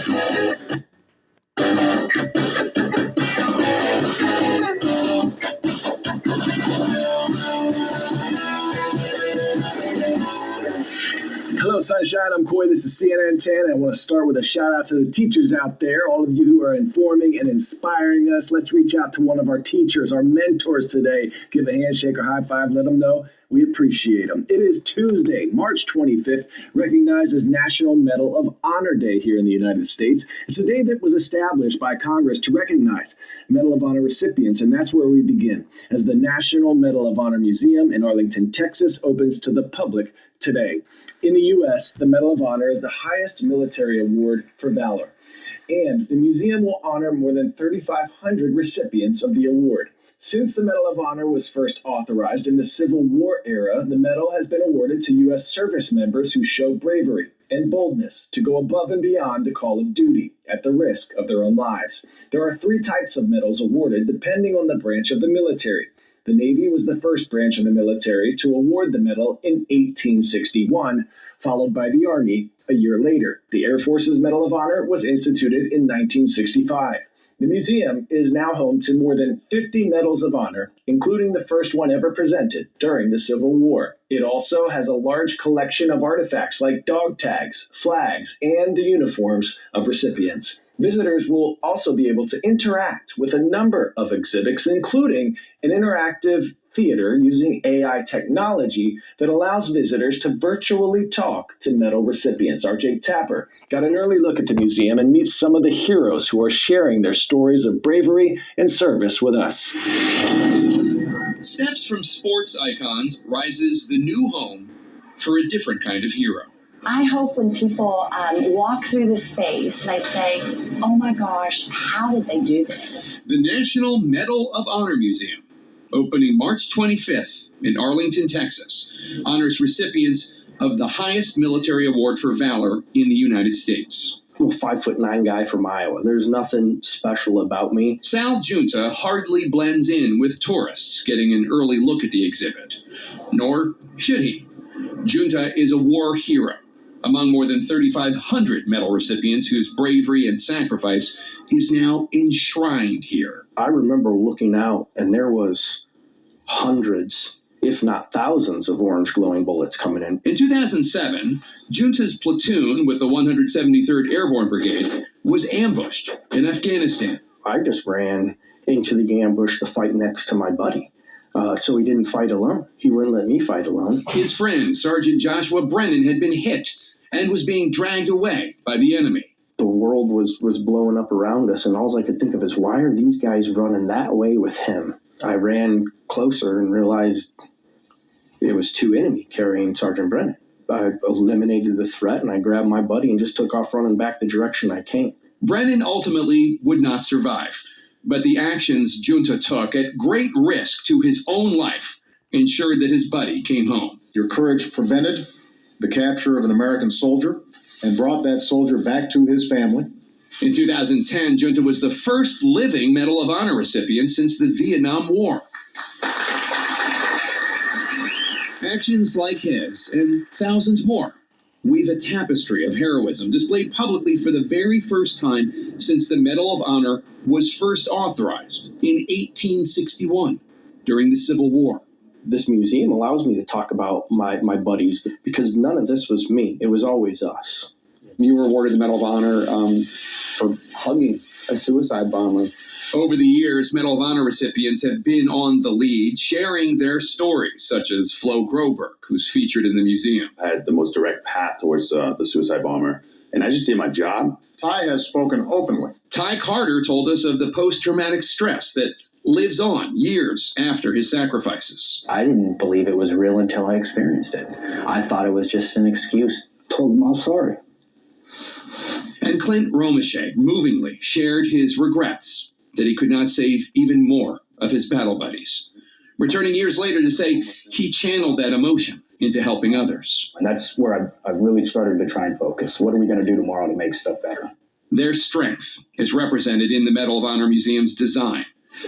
Hello, Sunshine. I'm Coy. This is CNN 10. I want to start with a shout out to the teachers out there, all of you who are informing and inspiring us. Let's reach out to one of our teachers, our mentors today. Give a handshake or high five. Let them know we appreciate them. It is Tuesday, March 25th, recognized as National Medal of Honor Day here in the United States. It's a day that was established by Congress to recognize Medal of Honor recipients, and that's where we begin, as the National Medal of Honor Museum in Arlington, Texas, opens to the public today. In the U.S., the Medal of Honor is the highest military award for valor, and the museum will honor more than 3,500 recipients of the award. Since the Medal of Honor was first authorized in the Civil War era, the medal has been awarded to U.S. service members who show bravery and boldness to go above and beyond the call of duty at the risk of their own lives. There are 3 types of medals awarded depending on the branch of the military. The Navy was the first branch of the military to award the medal in 1861, followed by the Army a year later. The Air Force's Medal of Honor was instituted in 1965. The museum is now home to more than 50 medals of honor, including the first one ever presented during the Civil War. It also has a large collection of artifacts like dog tags, flags, and the uniforms of recipients. Visitors will also be able to interact with a number of exhibits, including an interactive theater using AI technology that allows visitors to virtually talk to medal recipients. RJ Tapper got an early look at the museum and meets some of the heroes who are sharing their stories of bravery and service with us. Steps from sports icons rises the new home for a different kind of hero. I hope when people walk through the space, they say, oh my gosh, how did they do this? The National Medal of Honor Museum, opening March 25th in Arlington, Texas, honors recipients of the highest military award for valor in the United States. I'm a 5'9" guy from Iowa. There's nothing special about me. Sal Junta hardly blends in with tourists getting an early look at the exhibit. Nor should he. Junta is a war hero among more than 3,500 medal recipients whose bravery and sacrifice is now enshrined here. I remember looking out, and there was hundreds, if not thousands, of orange glowing bullets coming in. In 2007, Junta's platoon with the 173rd Airborne Brigade was ambushed in Afghanistan. I just ran into the ambush to fight next to my buddy. So he didn't fight alone. He wouldn't let me fight alone. His friend, Sergeant Joshua Brennan, had been hit and was being dragged away by the enemy. The world was blowing up around us, and all I could think of is, why are these guys running that way with him? I ran closer and realized it was 2 enemy carrying Sergeant Brennan. I eliminated the threat, and I grabbed my buddy and just took off running back the direction I came. Brennan ultimately would not survive, but the actions Junta took at great risk to his own life ensured that his buddy came home. Your courage prevented the capture of an American soldier and brought that soldier back to his family. In 2010, Junta was the first living Medal of Honor recipient since the Vietnam War. Actions like his and thousands more weave a tapestry of heroism displayed publicly for the very first time since the Medal of Honor was first authorized in 1861 during the Civil War. This museum allows me to talk about my buddies, because none of this was me. It was always us. You were awarded the Medal of Honor for hugging a suicide bomber. Over the years, Medal of Honor recipients have been on the lead, sharing their stories, such as Flo Groberg, who's featured in the museum. I had the most direct path towards the suicide bomber, and I just did my job. Ty has spoken openly. Ty Carter told us of the post-traumatic stress that lives on years after his sacrifices. I didn't believe it was real until I experienced it. I thought it was just an excuse. Told him I'm sorry. And Clint Romeshay movingly shared his regrets that he could not save even more of his battle buddies, returning years later to say he channeled that emotion into helping others. And that's where I really started to try and focus. What are we going to do tomorrow to make stuff better? Their strength is represented in the Medal of Honor Museum's design.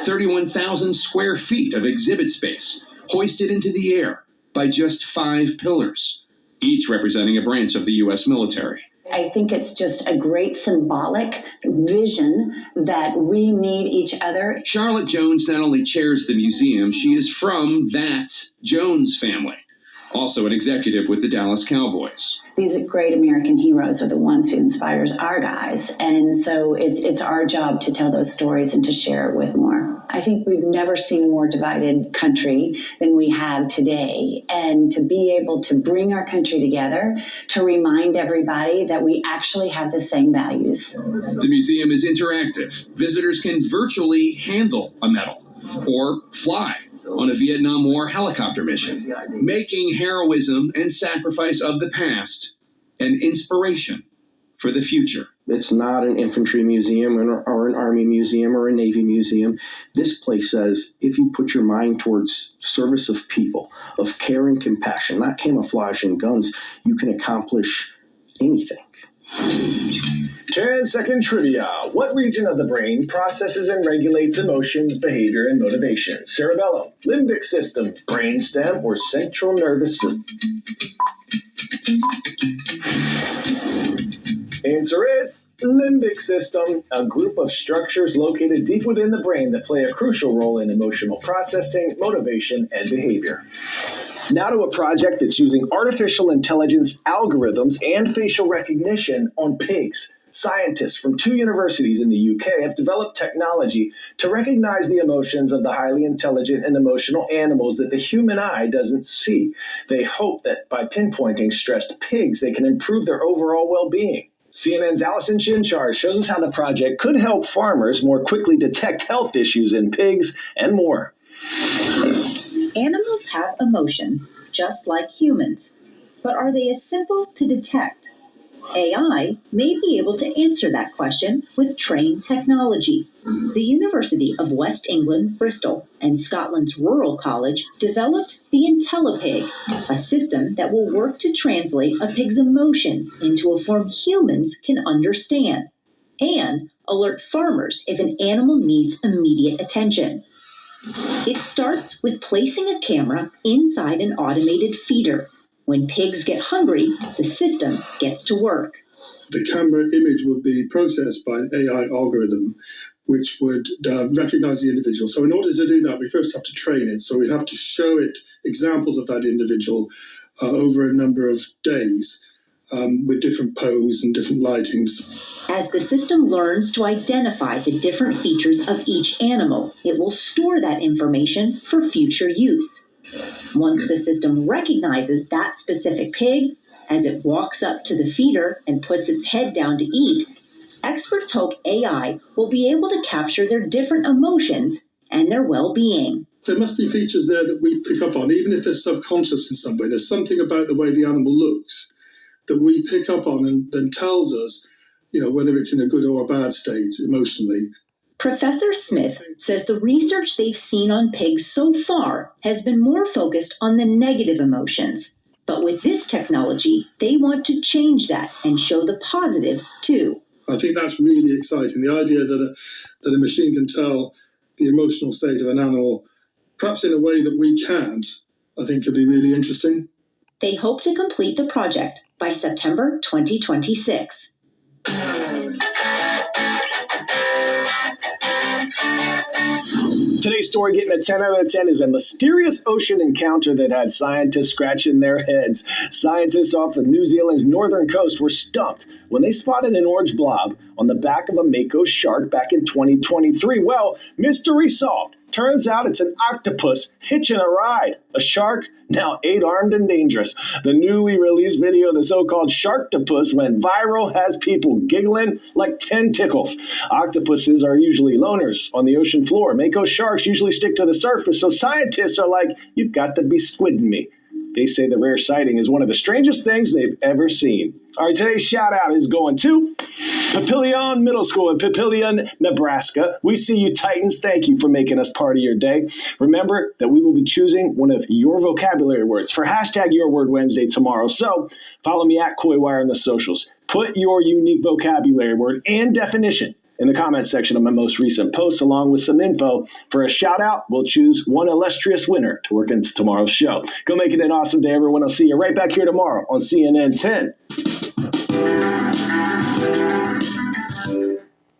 31,000 square feet of exhibit space, hoisted into the air by just 5 pillars, each representing a branch of the U.S. military. I think it's just a great symbolic vision that we need each other. Charlotte Jones not only chairs the museum, she is from that Jones family. Also an executive with the Dallas Cowboys. These great American heroes are the ones who inspires our guys. And so it's our job to tell those stories and to share it with more. I think we've never seen a more divided country than we have today. And to be able to bring our country together, to remind everybody that we actually have the same values. The museum is interactive. Visitors can virtually handle a medal or fly on a Vietnam War helicopter mission, making heroism and sacrifice of the past an inspiration for the future. It's not an infantry museum or an army museum or a navy museum. This place says if you put your mind towards service of people, of care and compassion, not camouflage and guns, you can accomplish anything. 10-second trivia. What region of the brain processes and regulates emotions, behavior, and motivation? Cerebellum, limbic system, brainstem, or central nervous system? Answer is limbic system, a group of structures located deep within the brain that play a crucial role in emotional processing, motivation, and behavior. Now to a project that's using artificial intelligence algorithms and facial recognition on pigs. Scientists from 2 universities in the UK have developed technology to recognize the emotions of the highly intelligent and emotional animals that the human eye doesn't see. They hope that by pinpointing stressed pigs, they can improve their overall well-being. CNN's Allison Chinchar shows us how the project could help farmers more quickly detect health issues in pigs and more. Animals have emotions, just like humans. But are they as simple to detect? AI may be able to answer that question with trained technology. The University of West England, Bristol, and Scotland's Rural College developed the IntelliPig, a system that will work to translate a pig's emotions into a form humans can understand, and alert farmers if an animal needs immediate attention. It starts with placing a camera inside an automated feeder. When pigs get hungry, the system gets to work. The camera image would be processed by an AI algorithm, which would recognize the individual. So in order to do that, we first have to train it. So we have to show it examples of that individual over a number of days with different pose and different lightings. As the system learns to identify the different features of each animal, it will store that information for future use. Once the system recognizes that specific pig, as it walks up to the feeder and puts its head down to eat, experts hope AI will be able to capture their different emotions and their well-being. There must be features there that we pick up on, even if they're subconscious in some way. There's something about the way the animal looks that we pick up on and tells us, whether it's in a good or a bad state emotionally. Professor Smith says the research they've seen on pigs so far has been more focused on the negative emotions. But with this technology, they want to change that and show the positives too. I think that's really exciting. The idea that a machine can tell the emotional state of an animal, perhaps in a way that we can't, I think could be really interesting. They hope to complete the project by September 2026. Today's story getting a 10 out of 10 is a mysterious ocean encounter that had scientists scratching their heads. Scientists off of New Zealand's northern coast were stumped when they spotted an orange blob on the back of a mako shark back in 2023. Well, mystery solved. Turns out it's an octopus hitching a ride. A shark, now 8-armed and dangerous. The newly released video of the so-called sharktopus went viral, has people giggling like 10 tickles. Octopuses are usually loners on the ocean floor. Mako sharks usually stick to the surface, so scientists are like, you've got to be squidding me. They say the rare sighting is one of the strangest things they've ever seen. All right, today's shout out is going to Papillion Middle School in Papillion, Nebraska. We see you, Titans. Thank you for making us part of your day. Remember that we will be choosing one of your vocabulary words for hashtag Your Word Wednesday tomorrow. So follow me at CoyWire on the socials. Put your unique vocabulary word and definition in the comments section of my most recent post, along with some info. For a shout out, we'll choose one illustrious winner to work into tomorrow's show. Go make it an awesome day, everyone. I'll see you right back here tomorrow on CNN 10. Thanks.